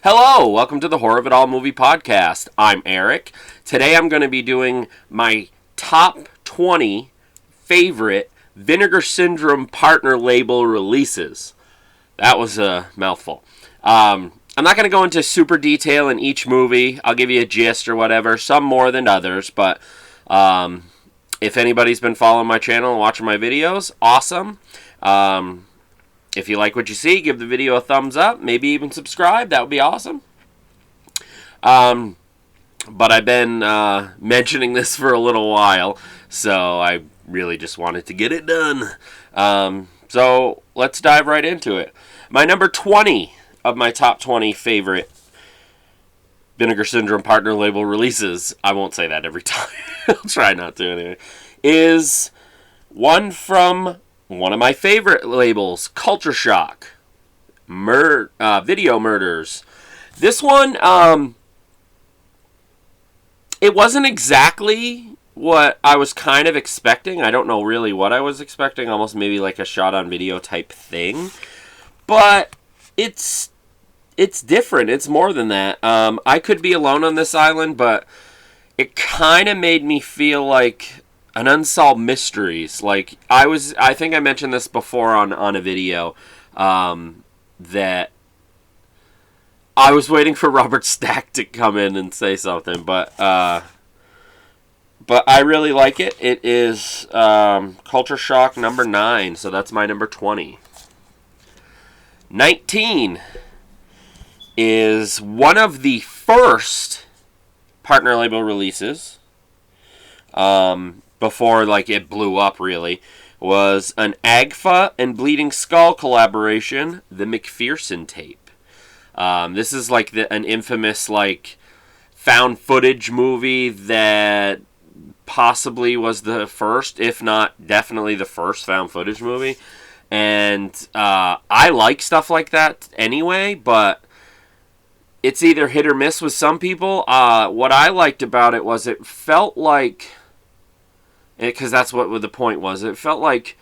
Hello, welcome to the Horror of It All movie podcast. I'm Eric. Today I'm going to be doing my top 20 favorite Vinegar Syndrome partner label releases. That was a mouthful. I'm not going to go into super detail in each movie. I'll give you a gist or whatever, some more than others, but if anybody's been following my channel and watching my videos, awesome. If you like what you see, give the video a thumbs up. Maybe even subscribe. That would be awesome. But I've been mentioning this for a little while, so I really just wanted to get it done. So let's dive right into it. My number 20 of my top 20 favorite Vinegar Syndrome partner label releases, I won't say that every time. I'll try not to anyway, is one from one of my favorite labels, Culture Shock. Video Murders. This one, it wasn't exactly what I was kind of expecting. I don't know really what I was expecting. Almost maybe like a shot on video type thing. But it's different. It's more than that. I could be alone on this island, but it kind of made me feel like an unsolved mysteries. Like I think I mentioned this before on a video, that I was waiting for Robert Stack to come in and say something, but I really like it. It is Culture Shock number 9, so that's my number 20. 19 is one of the first partner label releases. Before like it blew up really, was an Agfa and Bleeding Skull collaboration, the McPherson tape. This is like an infamous like found footage movie that possibly was the first, if not definitely the first found footage movie. And I like stuff like that anyway, but it's either hit or miss with some people. What I liked about it was it felt like, because that's what the point was. It felt like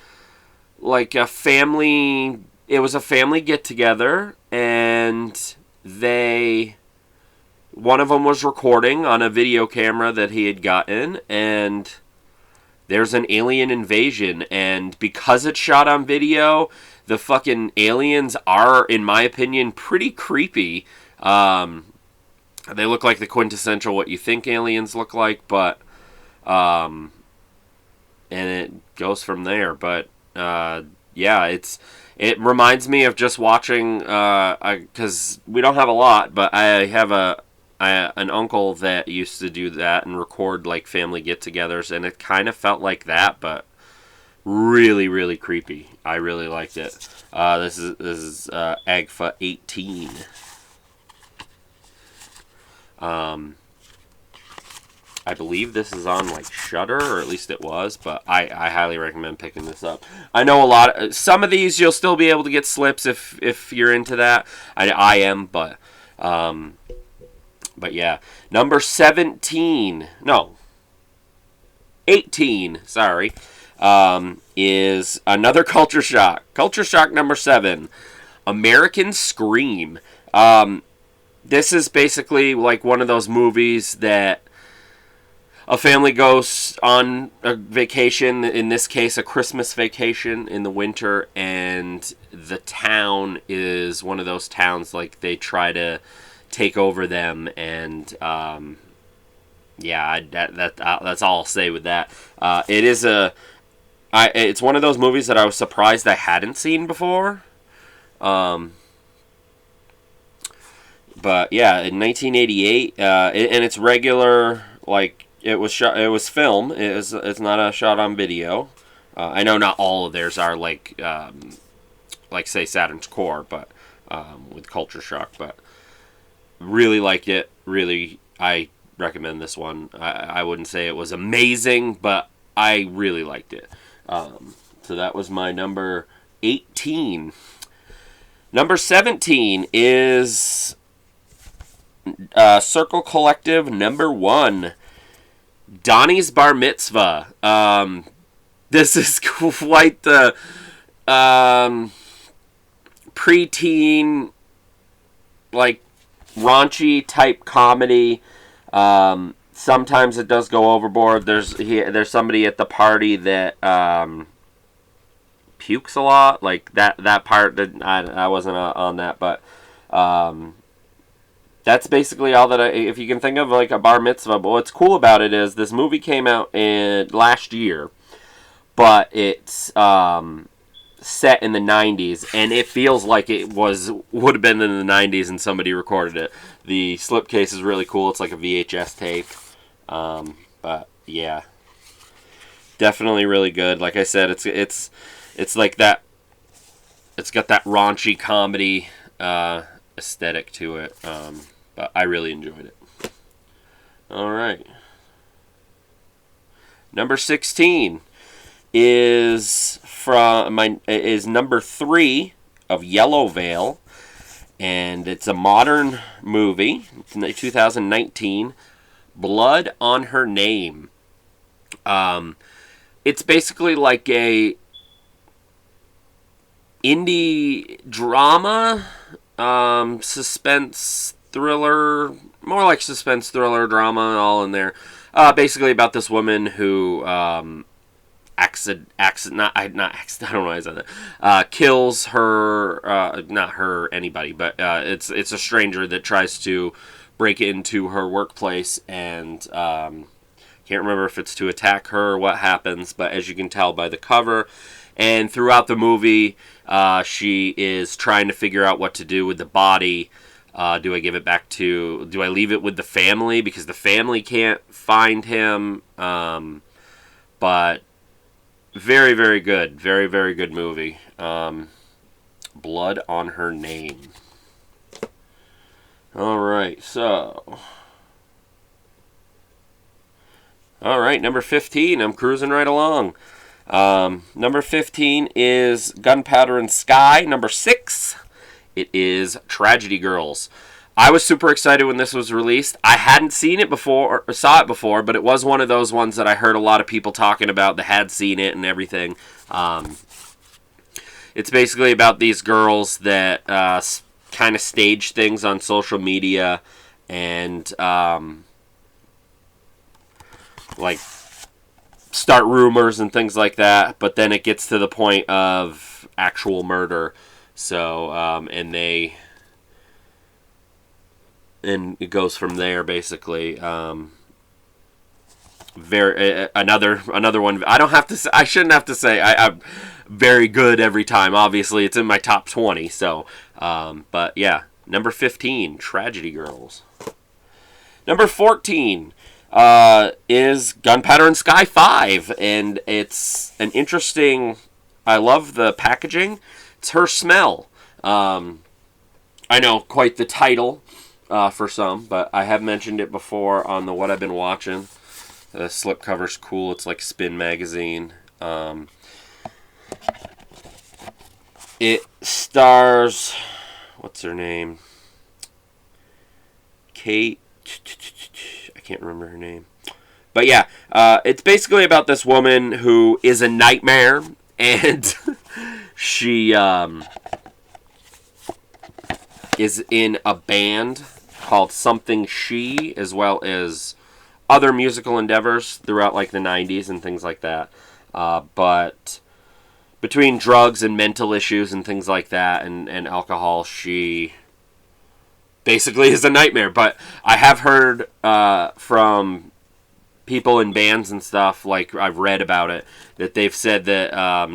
a family. It was a family get together, and one of them was recording on a video camera that he had gotten, and there's an alien invasion, and because it's shot on video, the fucking aliens are, in my opinion, pretty creepy. They look like the quintessential what you think aliens look like, but and it goes from there. But yeah, it reminds me of just watching, because we don't have a lot, but I have an uncle that used to do that and record like family get-togethers, and it kind of felt like that, but really, really creepy. I really liked it. This is Agfa 18. I believe this is on like Shudder, or at least it was, but I highly recommend picking this up. I know some of these you'll still be able to get slips if you're into that. I am, but yeah. Number 18, sorry, is another Culture Shock. Culture Shock number 7, American Scream. This is basically like one of those movies that a family goes on a vacation, in this case a Christmas vacation in the winter, and the town is one of those towns like they try to take over them, and yeah, that's all I'll say with that. It's one of those movies that I was surprised I hadn't seen before. But yeah, in 1988, and it's regular, like, it was film. It's not a shot on video. I know not all of theirs are like say Saturn's Core, but with Culture Shock. But really liked it. Really, I recommend this one. I wouldn't say it was amazing, but I really liked it. So that was my number 18. Number 17 is Circle Collective number 1. Donnie's Bar Mitzvah. This is quite the preteen, like, raunchy type comedy. Sometimes it does go overboard. There's somebody at the party that pukes a lot. Like that part, I wasn't on that, but that's basically all that if you can think of like a bar mitzvah. But what's cool about it is this movie came out last year, but it's set in the 90s, and it feels like it would have been in the 90s and somebody recorded it. The slipcase is really cool. It's like a VHS tape. But yeah, definitely really good. Like I said, it's like that. It's got that raunchy comedy aesthetic to it. But I really enjoyed it. All right, number 16 is number 3 of Yellow Veil, and it's a modern movie. It's 2019. Blood on Her Name. It's basically like a indie drama, suspense thriller, more like suspense thriller drama, all in there. Basically about this woman who I don't know why I said that. Kills her, not her, anybody, but it's a stranger that tries to break into her workplace, and can't remember if it's to attack her or what happens, but as you can tell by the cover and throughout the movie, she is trying to figure out what to do with the body. Do I leave it with the family because the family can't find him? But very, very good. Very, very good movie. Blood on Her Name. Alright, number 15. I'm cruising right along. Number 15 is Gunpowder and Sky. Number 6, it is Tragedy Girls. I was super excited when this was released. I hadn't seen it before, or saw it before, but it was one of those ones that I heard a lot of people talking about that had seen it and everything. It's basically about these girls that kind of stage things on social media and like start rumors and things like that, but then it gets to the point of actual murder. So and it goes from there basically. Another one. I shouldn't have to say. I'm very good every time. Obviously, it's in my top 20. So, but yeah, number 15, Tragedy Girls. Number 14 is Gunpowder and Sky 5, and it's an interesting. I love the packaging. It's Her Smell. I know, quite the title for some, but I have mentioned it before on the What I've Been Watching. The slipcover's cool. It's like Spin magazine. It stars, what's her name? Kate. I can't remember her name. But yeah, it's basically about this woman who is a nightmare, and she is in a band called Something She, as well as other musical endeavors throughout like the 90s and things like that. But between drugs and mental issues and things like that and alcohol, she basically is a nightmare. But I have heard from people in bands and stuff, like I've read about it, that they've said that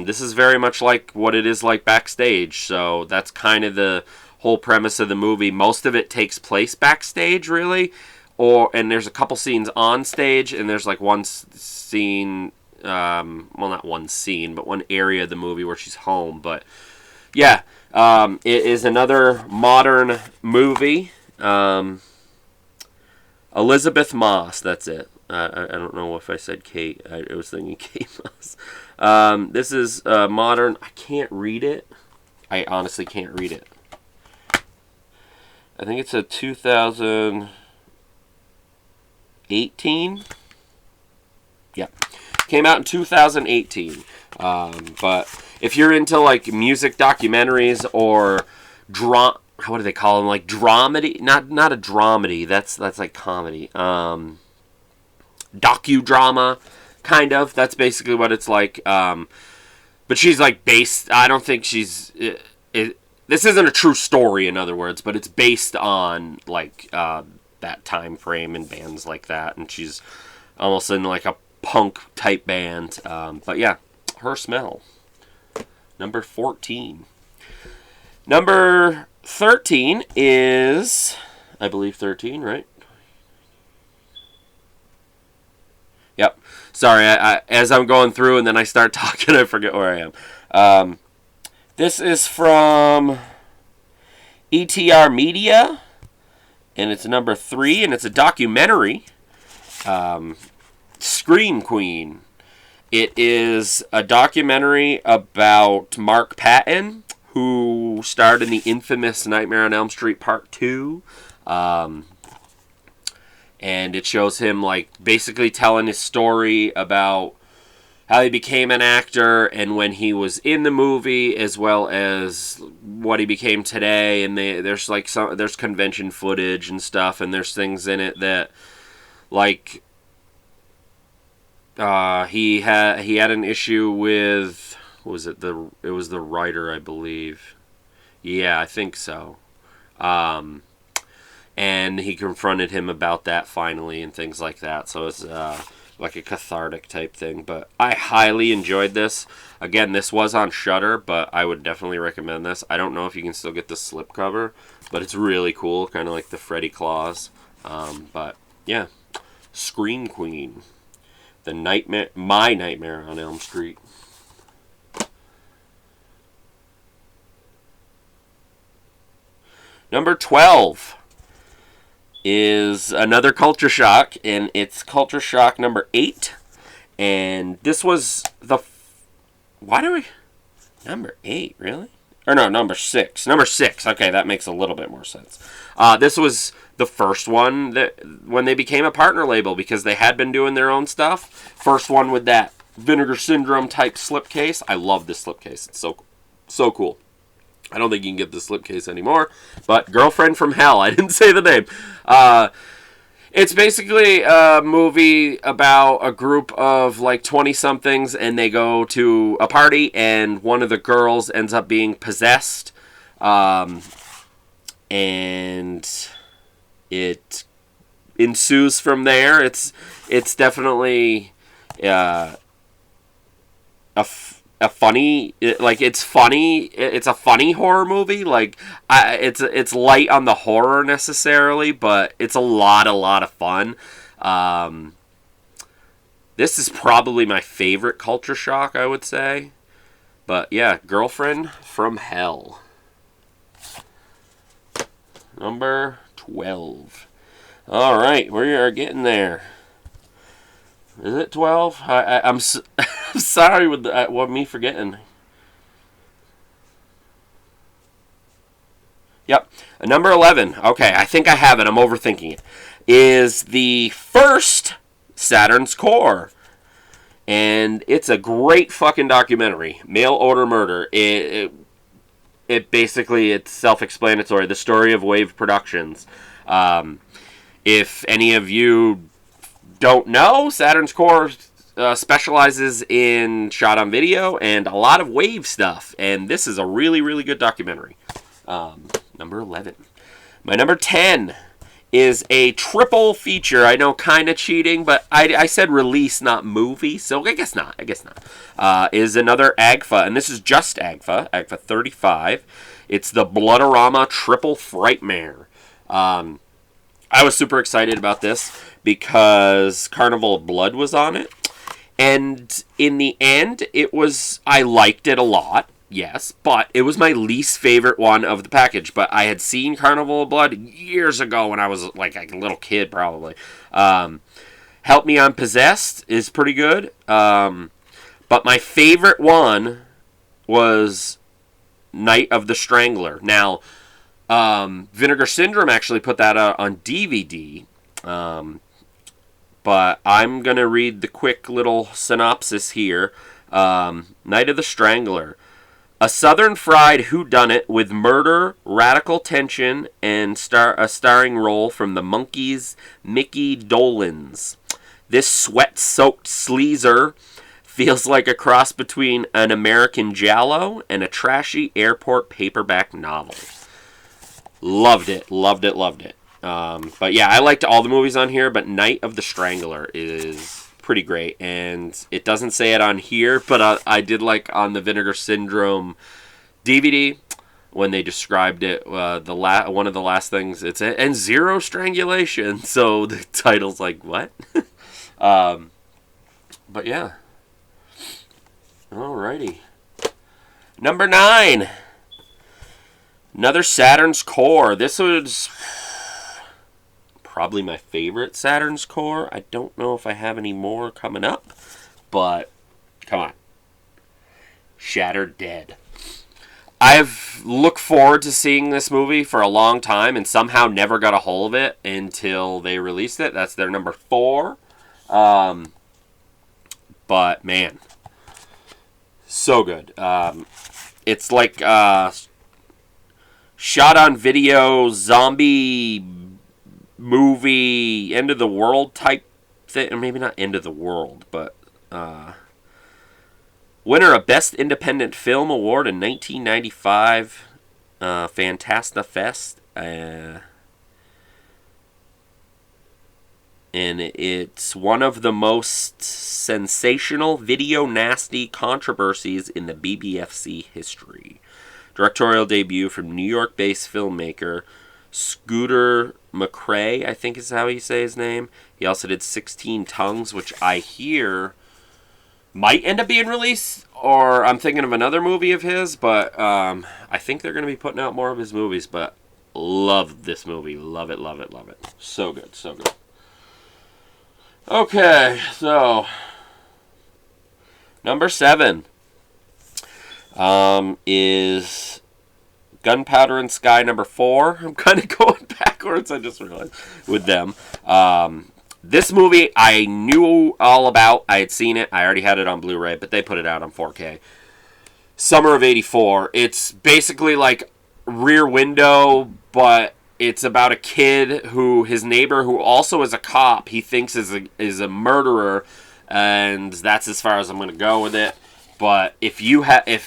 this is very much like what it is like backstage. So that's kind of the whole premise of the movie. Most of it takes place backstage, really. And there's a couple scenes on stage, and there's like one scene, well, not one scene, but one area of the movie where she's home. But yeah, it is another modern movie. Elizabeth Moss, that's it. I don't know if I said Kate. I was thinking Kate Moss. This is modern. I can't read it. I honestly can't read it. I think it's a 2018. Yeah, came out in 2018. But if you're into like music documentaries or what do they call them? Like dramedy? Not a dramedy. That's like comedy. Docudrama, kind of. That's basically what it's like. But she's like based. I don't think she's. This isn't a true story, in other words, but it's based on like that time frame and bands like that, and she's almost in like a punk type band. But yeah, Her Smell. Number 14. Number 13 is, I believe 13, right? Yep. Sorry, as I'm going through and then I start talking, I forget where I am. This is from ETR Media, and it's number 3, and it's a documentary. Scream Queen. It is a documentary about Mark Patton, who starred in the infamous Nightmare on Elm Street Part 2. And it shows him like basically telling his story about how he became an actor and when he was in the movie, as well as what he became today. And there's like there's convention footage and stuff, and there's things in it that like he had an issue with, what was it? It was the writer, I believe. Yeah, I think so. And he confronted him about that finally and things like that. So it's like a cathartic type thing. But I highly enjoyed this. Again, this was on Shudder, but I would definitely recommend this. I don't know if you can still get the slipcover, but it's really cool, kind of like the Freddy Claus. But yeah, Scream Queen, My Nightmare on Elm Street. Number 12 is another Culture Shock, and it's Culture Shock number 8. And this was the... Number 8, really? Or no, number 6. Number 6. Okay, that makes a little bit more sense. This was the first one that when they became a partner label, because they had been doing their own stuff. First one with that Vinegar Syndrome type slipcase. I love this slipcase. It's so cool. I don't think you can get this slipcase anymore. But Girlfriend from Hell. I didn't say the name. It's basically a movie about a group of like 20-somethings, and they go to a party, and one of the girls ends up being possessed. And it ensues from there. It's definitely a funny, it's funny. It's a funny horror movie. Like it's light on the horror necessarily, but it's a lot of fun. This is probably my favorite Culture Shock, I would say. But yeah, Girlfriend from Hell. Number 12. All right, we are getting there. Is it 12? I'm sorry with me forgetting. Yep. Number 11. Okay, I think I have it. I'm overthinking it. Is the first Saturn's Core. And it's a great fucking documentary. Mail Order Murder. It basically, it's self-explanatory. The story of Wave Productions. If any of you don't know, Saturn's Core specializes in shot on video and a lot of Wave stuff, and this is a really, really good documentary. Number 11. My number 10 is a triple feature. I know, kind of cheating, but I said release, not movie, so I guess not. Is another AGFA, and this is just AGFA 35. It's the Bloodorama Triple Frightmare. I was super excited about this because Carnival of Blood was on it. And in the end, I liked it a lot, yes, but it was my least favorite one of the package. But I had seen Carnival of Blood years ago when I was like a little kid, probably. Help Me on Possessed is pretty good. But my favorite one was Night of the Strangler. Now, Vinegar Syndrome actually put that out on DVD, but I'm going to read the quick little synopsis here. Night of the Strangler. A Southern fried whodunit with murder, radical tension, and a starring role from the Monkees' Mickey Dolenz. This sweat-soaked sleazer feels like a cross between an American Giallo and a trashy airport paperback novel. Loved it, loved it, loved it. But yeah, I liked all the movies on here, but Night of the Strangler is pretty great. And it doesn't say it on here, but I did like on the Vinegar Syndrome DVD when they described it. One of the last things and zero strangulation. So the title's like, what? But yeah. Alrighty. Number 9. Another Saturn's Core. This was probably my favorite Saturn's Core. I don't know if I have any more coming up, but come on. Shattered Dead. I've looked forward to seeing this movie for a long time and somehow never got a hold of it until they released it. That's their number 4. But man, so good. It's like shot on video zombie movie, end of the world type thing. Or maybe not end of the world, but winner of Best Independent Film Award in 1995, Fantasta Fest. And it's one of the most sensational video nasty controversies in the BBFC history. Directorial debut from New York-based filmmaker Scooter McCrae, I think is how you say his name. He also did 16 Tongues, which I hear might end up being released, or I'm thinking of another movie of his, but I think they're going to be putting out more of his movies, but love this movie. Love it, love it, love it. So good, so good. Okay, so number 7 is Gunpowder and Sky number 4. I'm kind of going backwards, I just realized, with them. This movie I knew all about. I had seen it. I already had it on Blu-ray, but they put it out on 4K. Summer of '84. It's basically like Rear Window, but it's about a kid who, his neighbor, who also is a cop, he thinks is a murderer, and that's as far as I'm going to go with it. But if you haven't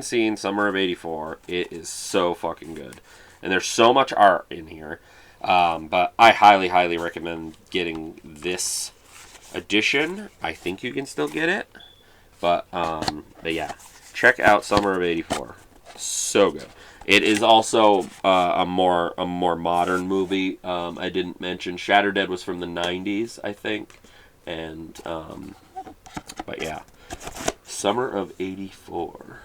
seen Summer of '84, it is so fucking good. And there's so much art in here. But I highly, highly recommend getting this edition. I think you can still get it. But yeah, check out Summer of '84. So good. It is also a more modern movie. I didn't mention Shattered Dead was from the 90s, I think. And but yeah, Summer of '84.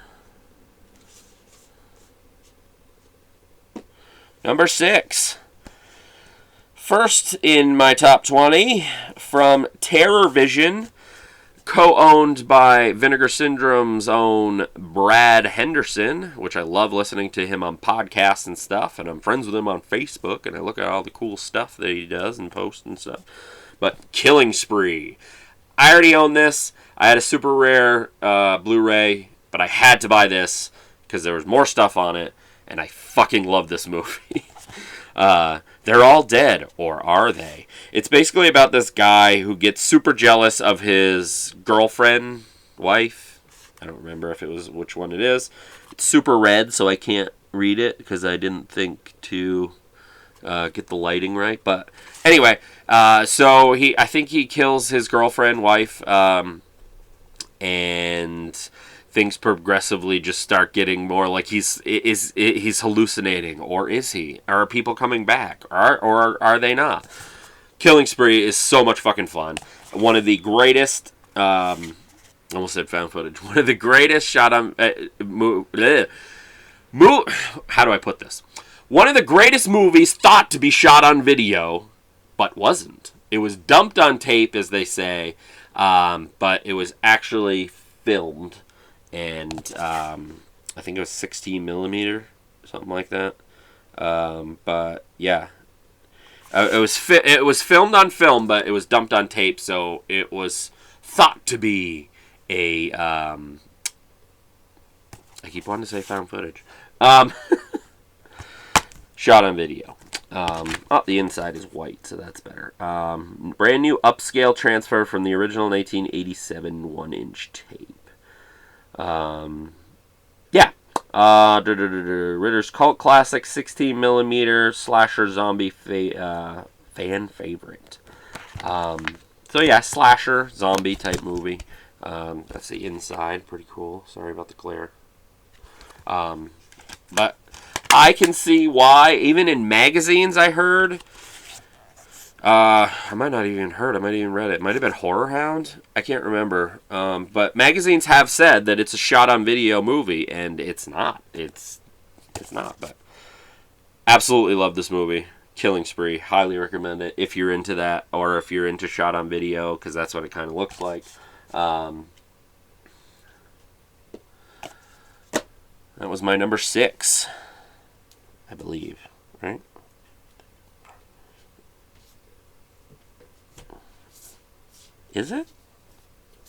Number 6. First in my top 20 from Terror Vision, co-owned by Vinegar Syndrome's own Brad Henderson, which I love listening to him on podcasts and stuff, and I'm friends with him on Facebook, and I look at all the cool stuff that he does and posts and stuff. But Killing Spree. I already own this. I had a super rare Blu-ray, but I had to buy this because there was more stuff on it, and I fucking love this movie. They're all dead, or are they? It's basically about this guy who gets super jealous of his girlfriend, wife. I don't remember if it was which one it is. It's super red, so I can't read it because I didn't think to get the lighting right. But anyway, so I think he kills his girlfriend, wife, and things progressively just start getting more like he's hallucinating, or is he? Are people coming back, or are they not? Killing Spree is so much fucking fun. One of the greatest, almost said found footage. One of the greatest shot on how do I put this? One of the greatest movies thought to be shot on video, but wasn't. It was dumped on tape, as they say, but it was actually filmed. And I think it was 16 millimeter, something like that. But yeah, it was filmed on film, but it was dumped on tape, so it was thought to be a I keep wanting to say found footage. Um, shot on video. The inside is white, so that's better. Brand new upscale transfer from the original 1987 1-inch tape. Yeah. Ritter's cult classic 16mm slasher zombie fan favorite. So yeah, slasher zombie type movie. That's the inside, pretty cool. Sorry about the glare. But I can see why, even in magazines I heard, I might not even heard, I might even read it. It might have been Horror Hound. I can't remember. But magazines have said that it's a shot-on-video movie, and it's not. It's not, but absolutely love this movie. Killing Spree. Highly recommend it if you're into that, or if you're into shot-on-video, because that's what it kind of looks like. That was my number 6, I believe, right? Is it?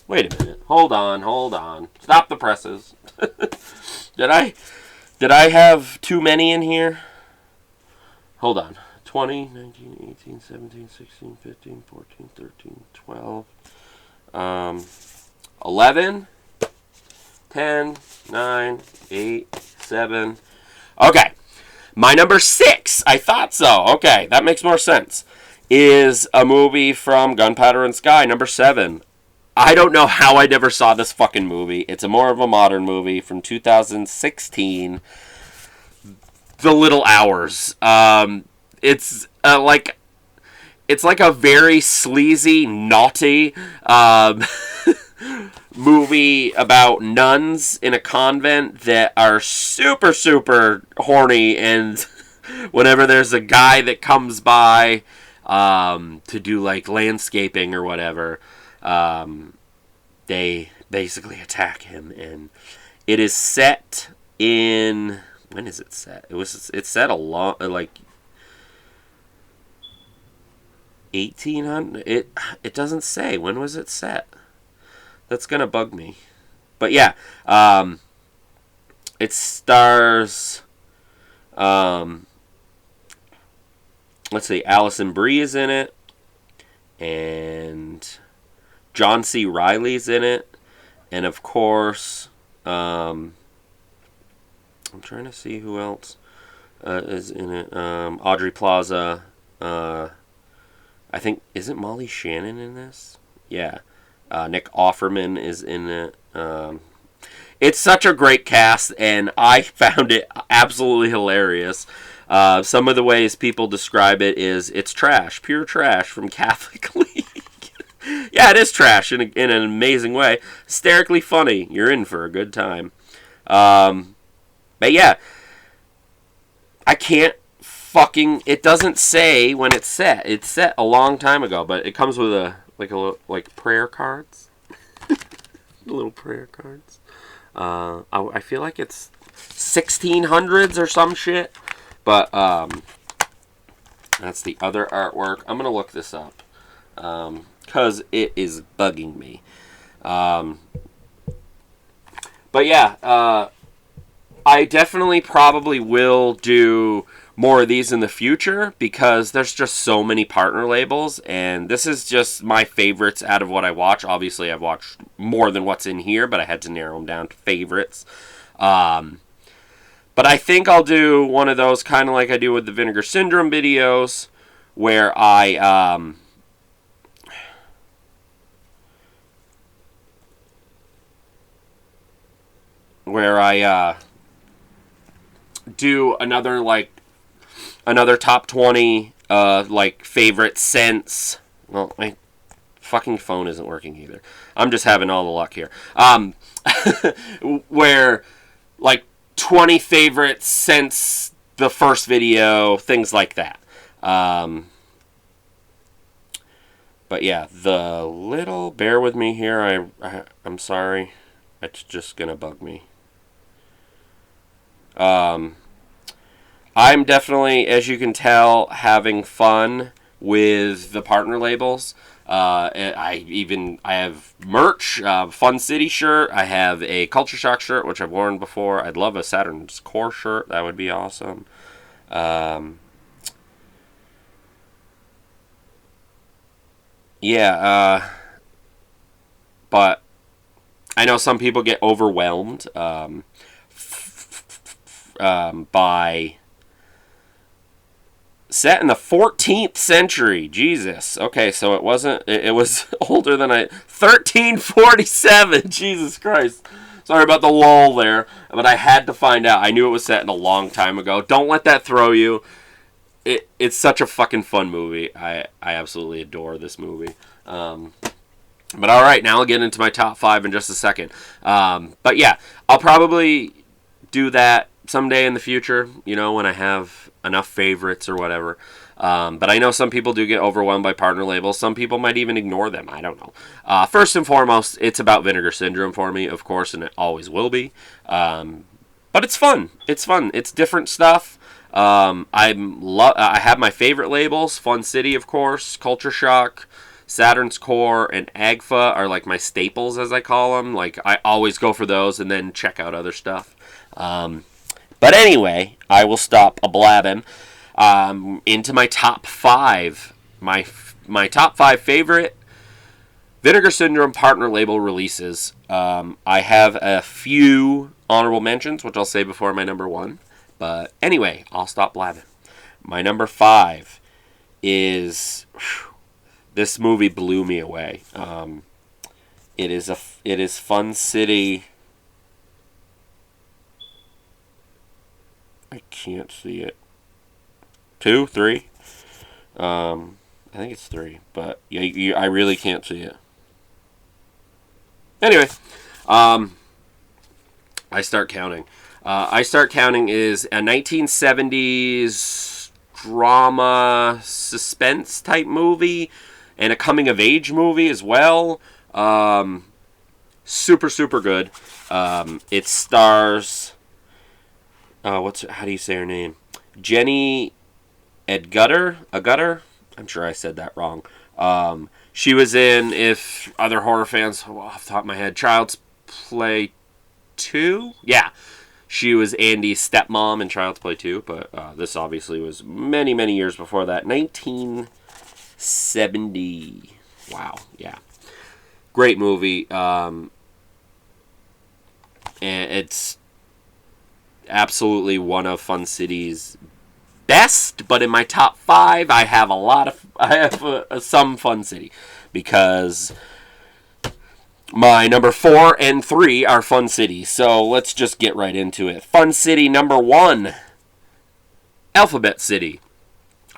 Wait a minute. Hold on. Stop the presses. Did I have too many in here? Hold on. 20, 19, 18, 17, 16, 15, 14, 13, 12, 11, 10, 9, 8, 7. Okay. My number 6, I thought so. Okay, that makes more sense. Is a movie from Gunpowder and Sky, number 7. I don't know how I never saw this fucking movie. It's a more of a modern movie from 2016. The Little Hours. It's like a very sleazy, naughty movie about nuns in a convent that are super, super horny, and whenever there's a guy that comes by to do like landscaping or whatever, they basically attack him. And it is set in, when is it set? It's set a lot, like 1800. It doesn't say when was it set. That's gonna bug me. But yeah, it stars, let's see, Alison Brie is in it, and John C. Reilly's in it, and of course, I'm trying to see who else is in it. Audrey Plaza. I think, isn't Molly Shannon in this? Yeah. Nick Offerman is in it. It's such a great cast, and I found it absolutely hilarious. Some of the ways people describe it is, it's trash, pure trash from Catholic League. Yeah, it is trash in an amazing way. Hysterically funny. You're in for a good time. But yeah, I can't fucking, it doesn't say when it's set. It's set a long time ago, but it comes with a like prayer cards. Little prayer cards. I feel like it's 1600s or some shit, but that's the other artwork. I'm gonna look this up because it is bugging me. But yeah, I definitely probably will do more of these in the future because there's just so many partner labels, and this is just my favorites out of what I watch. Obviously, I've watched more than what's in here, but I had to narrow them down to favorites. But I think I'll do one of those kind of like I do with the Vinegar Syndrome videos, where I do another top 20 like favorite scents. Well, my fucking phone isn't working either. I'm just having all the luck here. Where like 20 favorite scents the first video, things like that. But yeah, bear with me here. I'm sorry. It's just gonna bug me. I'm definitely, as you can tell, having fun with the partner labels. I have merch, Fun City shirt. I have a Culture Shock shirt, which I've worn before. I'd love a Saturn's Core shirt. That would be awesome. Yeah, but I know some people get overwhelmed by set in the 14th century. Jesus. Okay, so it wasn't. It was older than 1347. Jesus Christ. Sorry about the lull there, but I had to find out. I knew it was set in a long time ago. Don't let that throw you. It's such a fucking fun movie. I absolutely adore this movie. But all right, now I'll get into my top 5 in just a second. But yeah, I'll probably do that someday in the future, when I have enough favorites or whatever. But I know some people do get overwhelmed by partner labels. Some people might even ignore them. I don't know. First and foremost, it's about Vinegar Syndrome for me, of course, and it always will be. But it's fun. It's fun. It's different stuff. I have my favorite labels. Fun City, of course. Culture Shock, Saturn's Core, and Agfa are like my staples, as I call them. Like, I always go for those and then check out other stuff. But anyway, I will stop a-blabbing. Into my top 5. My top 5 favorite Vinegar Syndrome partner label releases. I have a few honorable mentions, which I'll say before my number 1. But anyway, I'll stop blabbing. My number 5 is... this movie blew me away. It is Fun City... I can't see it. 2, 3? I think it's 3, but I really can't see it. Anyway, I Start Counting. I Start Counting is a 1970s drama suspense type movie and a coming of age movie as well. Super, super good. It stars... how do you say her name? Jenny Agutter? I'm sure I said that wrong. She was in, if other horror fans, off the top of my head, Child's Play 2? Yeah. She was Andy's stepmom in Child's Play 2, but this obviously was many, many years before that. 1970. Wow, yeah. Great movie. And it's absolutely one of Fun City's best, but in my top 5, I have some Fun City, because my number 4 and 3 are Fun City. So let's just get right into it. Fun City number 1, Alphabet City.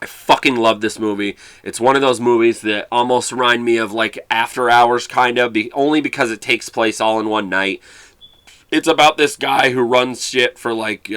I fucking love this movie. It's one of those movies that almost remind me of like After Hours, kind of, only because it takes place all in one night. It's about this guy who runs shit for like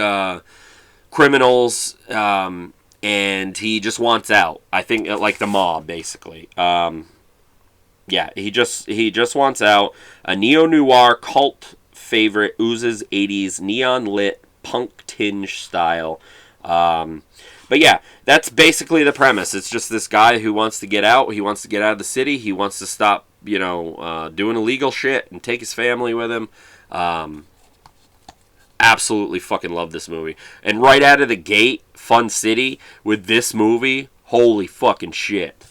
criminals, and he just wants out. I think like the mob, basically. Yeah, he just wants out. A neo-noir cult favorite oozes 80s neon lit punk tinge style. But yeah, that's basically the premise. It's just this guy who wants to get out. He wants to get out of the city. He wants to stop, doing illegal shit and take his family with him. Absolutely fucking love this movie. And right out of the gate, Fun City with this movie, holy fucking shit.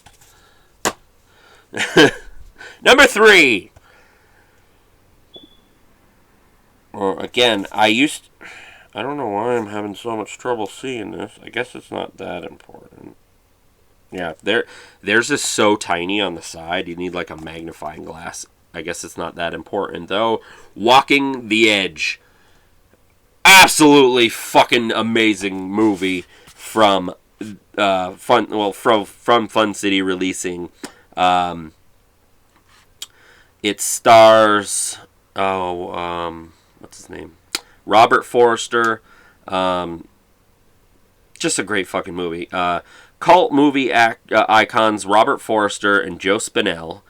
Number 3. Well, again, I don't know why I'm having so much trouble seeing this. I guess it's not that important. Yeah, theirs is so tiny on the side. You need like a magnifying glass. I guess it's not that important though. Walking the Edge. Absolutely fucking amazing movie from Fun City releasing. It stars what's his name? Robert Forster. Just a great fucking movie. Cult movie icons Robert Forster and Joe Spinell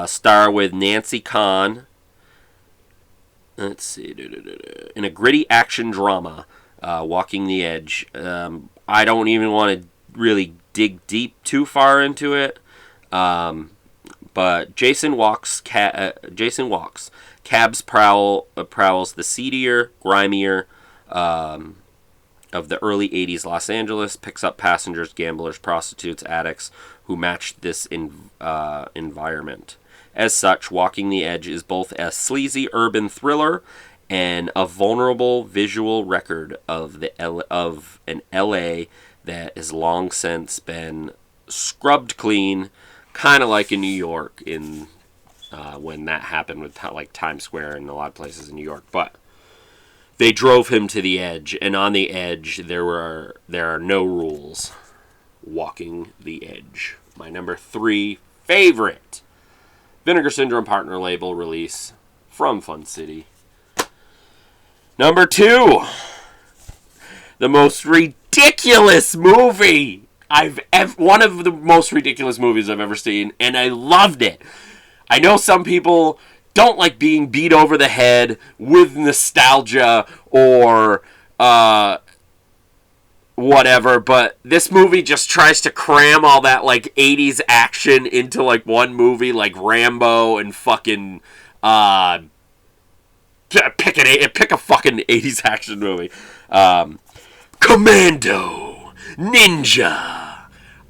star with Nancy Kahn. Let's see. In a gritty action drama, Walking the Edge. I don't even want to really dig deep too far into it. But Jason walks. Cabs prowls the seedier, grimier of the early 80s Los Angeles, picks up passengers, gamblers, prostitutes, addicts who match this environment. As such, Walking the Edge is both a sleazy urban thriller and a vulnerable visual record of an LA that has long since been scrubbed clean, kind of like in New York in when that happened with like Times Square and a lot of places in New York. But they drove him to the edge, and on the edge there are no rules. Walking the Edge, my number 3 favorite Vinegar Syndrome partner label release from Fun City. Number 2, the most ridiculous movie one of the most ridiculous movies I've ever seen, and I loved it. I know some people don't like being beat over the head with nostalgia or whatever, but this movie just tries to cram all that like 80s action into like one movie, like Rambo and fucking pick a fucking 80s action movie. Commando, Ninja.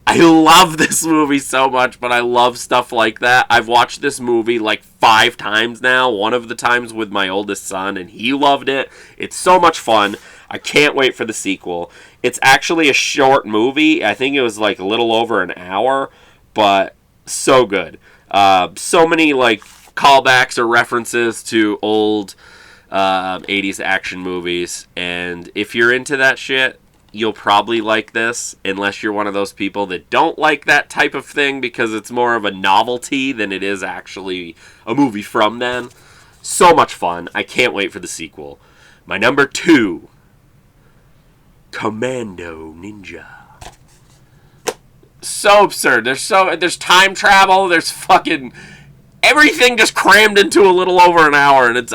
I love this movie so much, but I love stuff like that. I've watched this movie like 5 times now, one of the times with my oldest son, and he loved it. It's so much fun. I can't wait for the sequel. It's actually a short movie. I think it was like a little over an hour, but so good. So many like callbacks or references to old 80s action movies, and if you're into that shit, you'll probably like this, unless you're one of those people that don't like that type of thing because it's more of a novelty than it is actually a movie from then. So much fun. I can't wait for the sequel. My number 2, Commando Ninja. So absurd. There's time travel, there's fucking everything just crammed into a little over an hour, and it's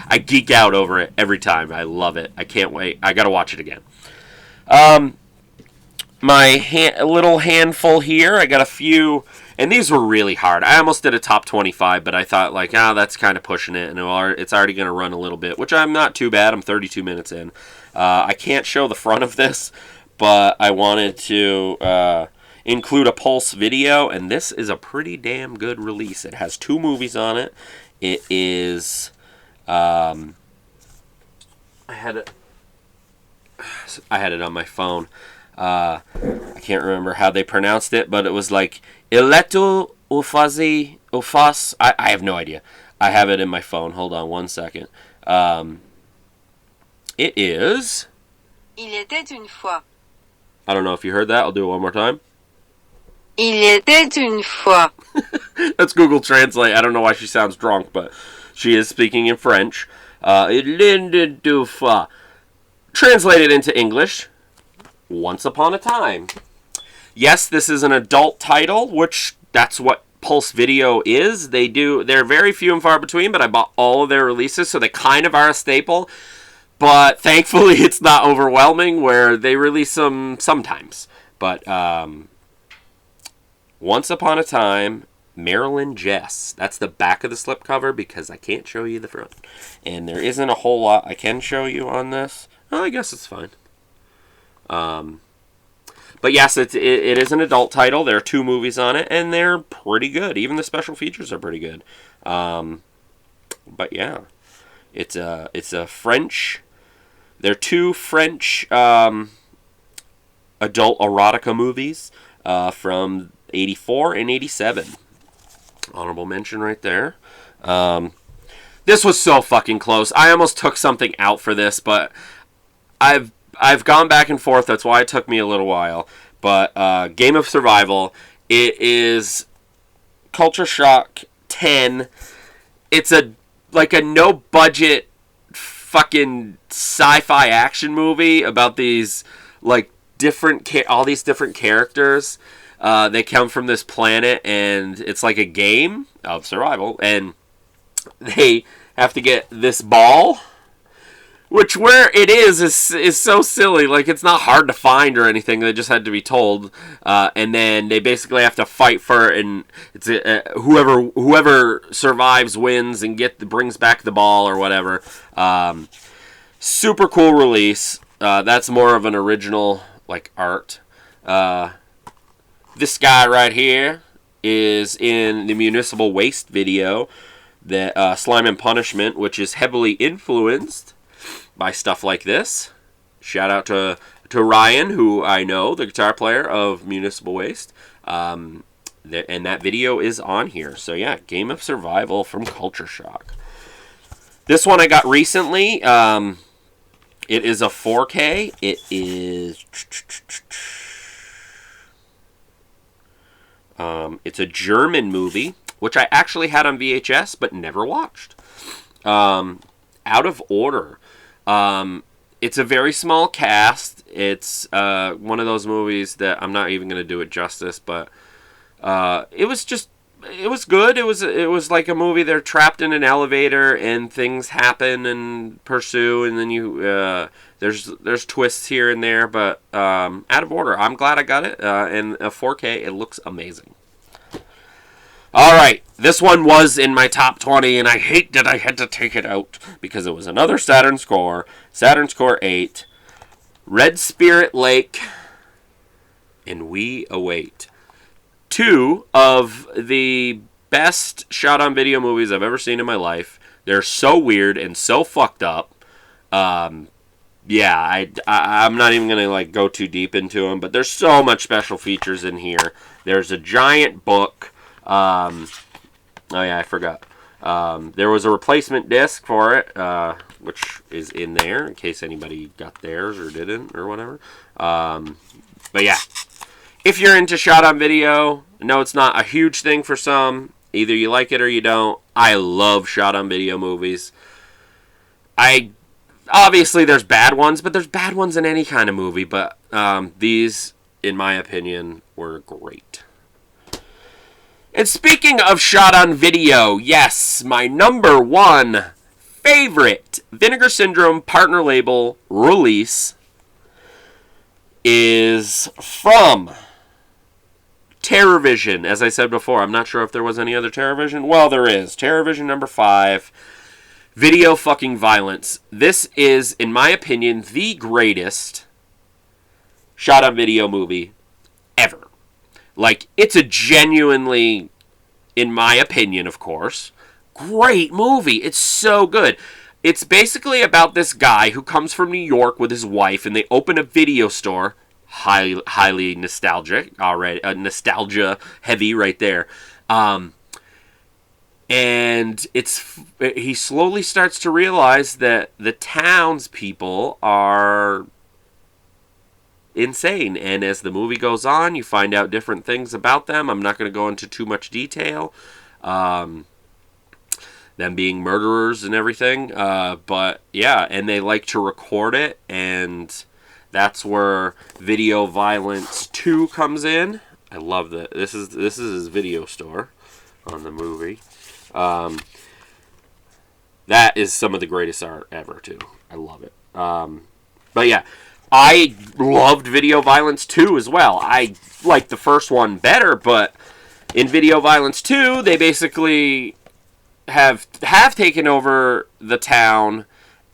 I geek out over it every time. I love it. I can't wait. I gotta watch it again. My little handful here. I got a few, and these were really hard. I almost did a top 25, but I thought like, that's kind of pushing it, and it's already gonna run a little bit, which I'm not too bad. I'm 32 minutes in. I can't show the front of this, but I wanted to include a Pulse video, and this is a pretty damn good release. It has 2 movies on it. It is I had it on my phone. I can't remember how they pronounced it, but it was like Iletu Ufas. I have no idea. I have it in my phone. Hold on one second. It is. Il était une fois. I don't know if you heard that. I'll do it one more time. Il était une fois. That's Google Translate. I don't know why she sounds drunk, but she is speaking in French. Il était une fois. Translated into English, Once Upon a Time. Yes, this is an adult title, which that's what Pulse Video is. They're very few and far between, but I bought all of their releases, so they kind of are a staple. But thankfully, it's not overwhelming, where they release them sometimes. But Once Upon a Time, Marilyn Jess. That's the back of the slipcover because I can't show you the front. And there isn't a whole lot I can show you on this. Well, I guess it's fine. But yes, it is an adult title. There are 2 movies on it, and they're pretty good. Even the special features are pretty good. But yeah, it's a French. They're 2 French adult erotica movies from 84 and 87. Honorable mention right there. This was so fucking close. I almost took something out for this, but I've gone back and forth. That's why it took me a little while. But Game of Survival, it is Culture Shock 10. It's a no budget fucking sci-fi action movie about these like all these different characters. They come from this planet, and it's like a game of survival, and they have to get this ball Which where it is so silly. Like, it's not hard to find or anything. They just had to be told, and then they basically have to fight for it. And it's whoever survives wins and brings back the ball or whatever. Super cool release. That's more of an original like art. This guy right here is in the Municipal Waste video, that Slime and Punishment, which is heavily influenced by stuff like this. Shout out to Ryan, who I know, the guitar player of Municipal Waste. And that video is on here. So yeah, Game of Survival from Culture Shock. This one I got recently. It is a 4K. It is... it's a German movie, which I actually had on VHS, but never watched. Out of Order. It's a very small cast. It's one of those movies that I'm not even going to do it justice, but it was good. It was like a movie. They're trapped in an elevator and things happen and pursue, and then there's twists here and there. But Out of Order. I'm glad I got it in a 4K. It looks amazing. All right, this one was in my top 20, and I hate that I had to take it out because it was another Saturn score 8, Red Spirit Lake, and We Await. Two of the best shot-on-video movies I've ever seen in my life. They're so weird and so fucked up. I'm not even going to go too deep into them, but there's so much special features in here. There's a giant book. I forgot. There was a replacement disc for it, which is in there in case anybody got theirs or didn't or whatever. But yeah, if you're into shot on video, no, it's not a huge thing for some. Either you like it or you don't. I love shot on video movies. Obviously there's bad ones, but there's bad ones in any kind of movie. But these, in my opinion, were great. And speaking of shot on video, yes, my number one favorite Vinegar Syndrome partner label release is from TerrorVision. As I said before, I'm not sure if there was any other TerrorVision. Well, there is. TerrorVision number 5, Video Fucking Violence. This is, in my opinion, the greatest shot on video movie ever. Like, it's a genuinely, in my opinion, of course, great movie. It's so good. It's basically about this guy who comes from New York with his wife, and they open a video store. Highly nostalgic already. Nostalgia heavy right there. And he slowly starts to realize that the townspeople are insane, and as the movie goes on, you find out different things about them. I'm not going to go into too much detail, them being murderers and everything, but yeah, and they like to record it, and that's where Video Violence 2 comes in. I love that. This is his video store on the movie. That is some of the greatest art ever too. I love it. But yeah, I loved Video Violence 2 as well. I liked the first one better, but in Video Violence 2, they basically have taken over the town,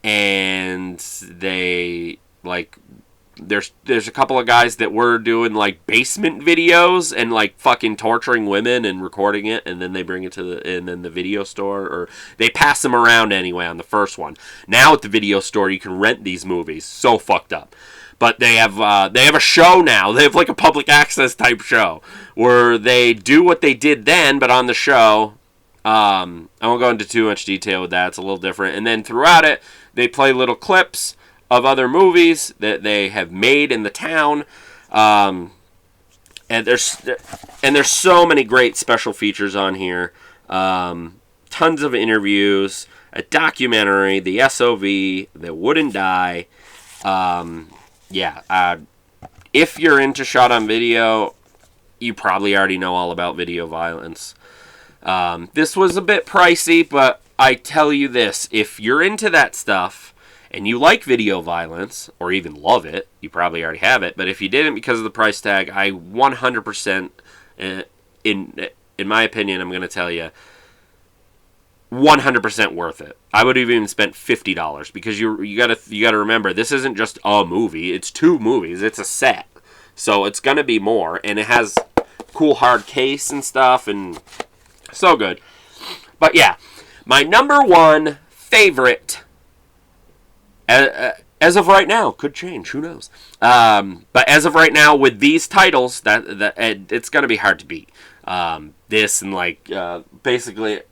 and they, there's a couple of guys that were doing, basement videos and, fucking torturing women and recording it, and then they bring it to the video store, or they pass them around anyway on the first one. Now at the video store, you can rent these movies. So fucked up. But they have a show now. They have, a public access type show where they do what they did then, but on the show, I won't go into too much detail with that. It's a little different. And then throughout it, they play little clips of other movies that they have made in the town, and there's so many great special features on here, tons of interviews, a documentary, the SOV that wouldn't die. If you're into shot on video, you probably already know all about Video Violence. This was a bit pricey, but I tell you this, if you're into that stuff, and you like video violence, or even love it, you probably already have it, but if you didn't because of the price tag, I 100%, in my opinion, I'm going to tell you, 100% worth it. I would have even spent $50 because you gotta remember, this isn't just a movie, it's 2 movies, it's a set. So it's going to be more, and it has cool hard case and stuff, and so good. But yeah, my number 1 favorite, as of right now, could change, who knows. But as of right now, with these titles, that it's going to be hard to beat. This and like basically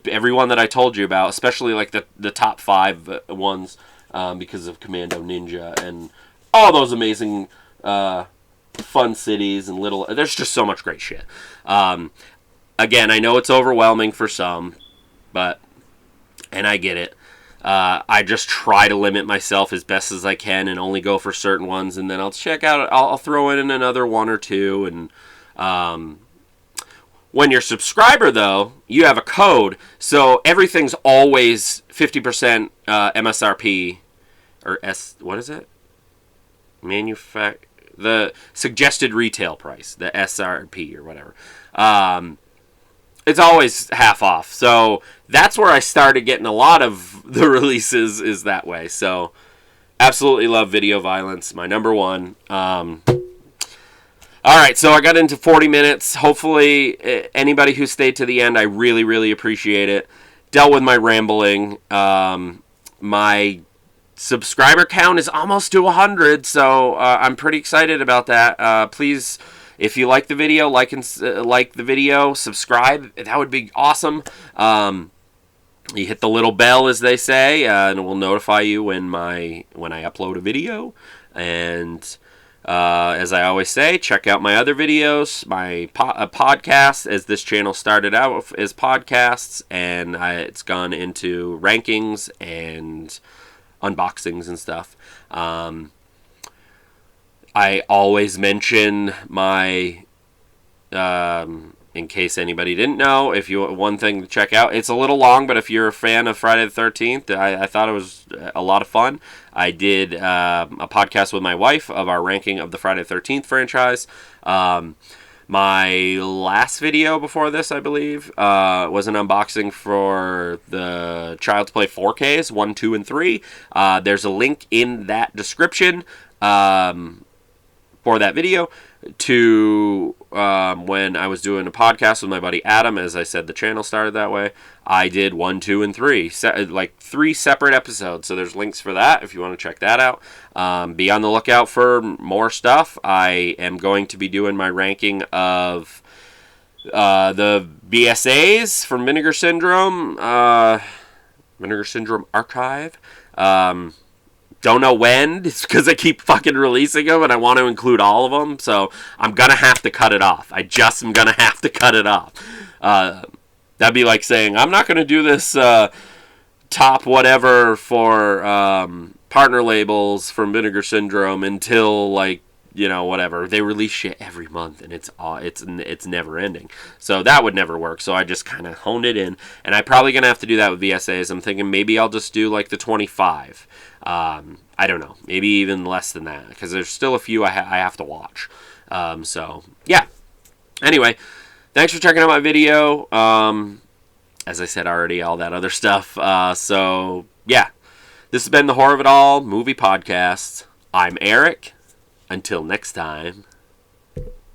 everyone that I told you about, especially like the top 5 ones, because of Commando Ninja and all those amazing fun cities and little. There's just so much great shit. Again, I know it's overwhelming for some, and I get it. I just try to limit myself as best as I can and only go for certain ones, and then I'll check out. I'll throw in another 1 or 2, and when you're a subscriber, though, you have a code, so everything's always 50% MSRP, or what is it? The suggested retail price, the SRP or whatever. It's always half off, so that's where I started getting a lot of the releases is that way. So, absolutely love video violence, my number 1. All right, so I got into 40 minutes. Hopefully, anybody who stayed to the end, I really, really appreciate it. Dealt with my rambling. My subscriber count is almost to 100, so I'm pretty excited about that. Please, if you like the video, like the video, subscribe. That would be awesome. You hit the little bell, as they say, and it will notify you when I upload a video. And as I always say, check out my other videos, my podcast, as this channel started out as podcasts, and it's gone into rankings and unboxings and stuff. I always mention my, in case anybody didn't know, if you one thing to check out, it's a little long, but if you're a fan of Friday the 13th, I thought it was a lot of fun. I did a podcast with my wife of our ranking of the Friday the 13th franchise. My last video before this, I believe, was an unboxing for the Child's Play 4Ks, 1, 2, and 3. There's a link in that description for that video to when I was doing a podcast with my buddy Adam. As I said, the channel started that way. I did 1, 2, and 3, like 3 separate episodes. So there's links for that if you want to check that out. Be on the lookout for more stuff. I am going to be doing my ranking of the BSAs from Vinegar Syndrome Archive. Don't know when. It's because I keep fucking releasing them and I want to include all of them. So I'm going to have to cut it off. I just am going to have to cut it off. That'd be like saying, I'm not going to do this top whatever for partner labels from Vinegar Syndrome until, like, you know, whatever. They release shit every month and it's never ending. So that would never work. So I just kind of honed it in. And I'm probably going to have to do that with VSAs. I'm thinking maybe I'll just do like the 25. I don't know. Maybe even less than that. Because there's still a few I have to watch. So, yeah. Anyway, thanks for checking out my video. As I said already, all that other stuff. So, yeah. This has been the Horror of It All movie podcast. I'm Eric. Until next time.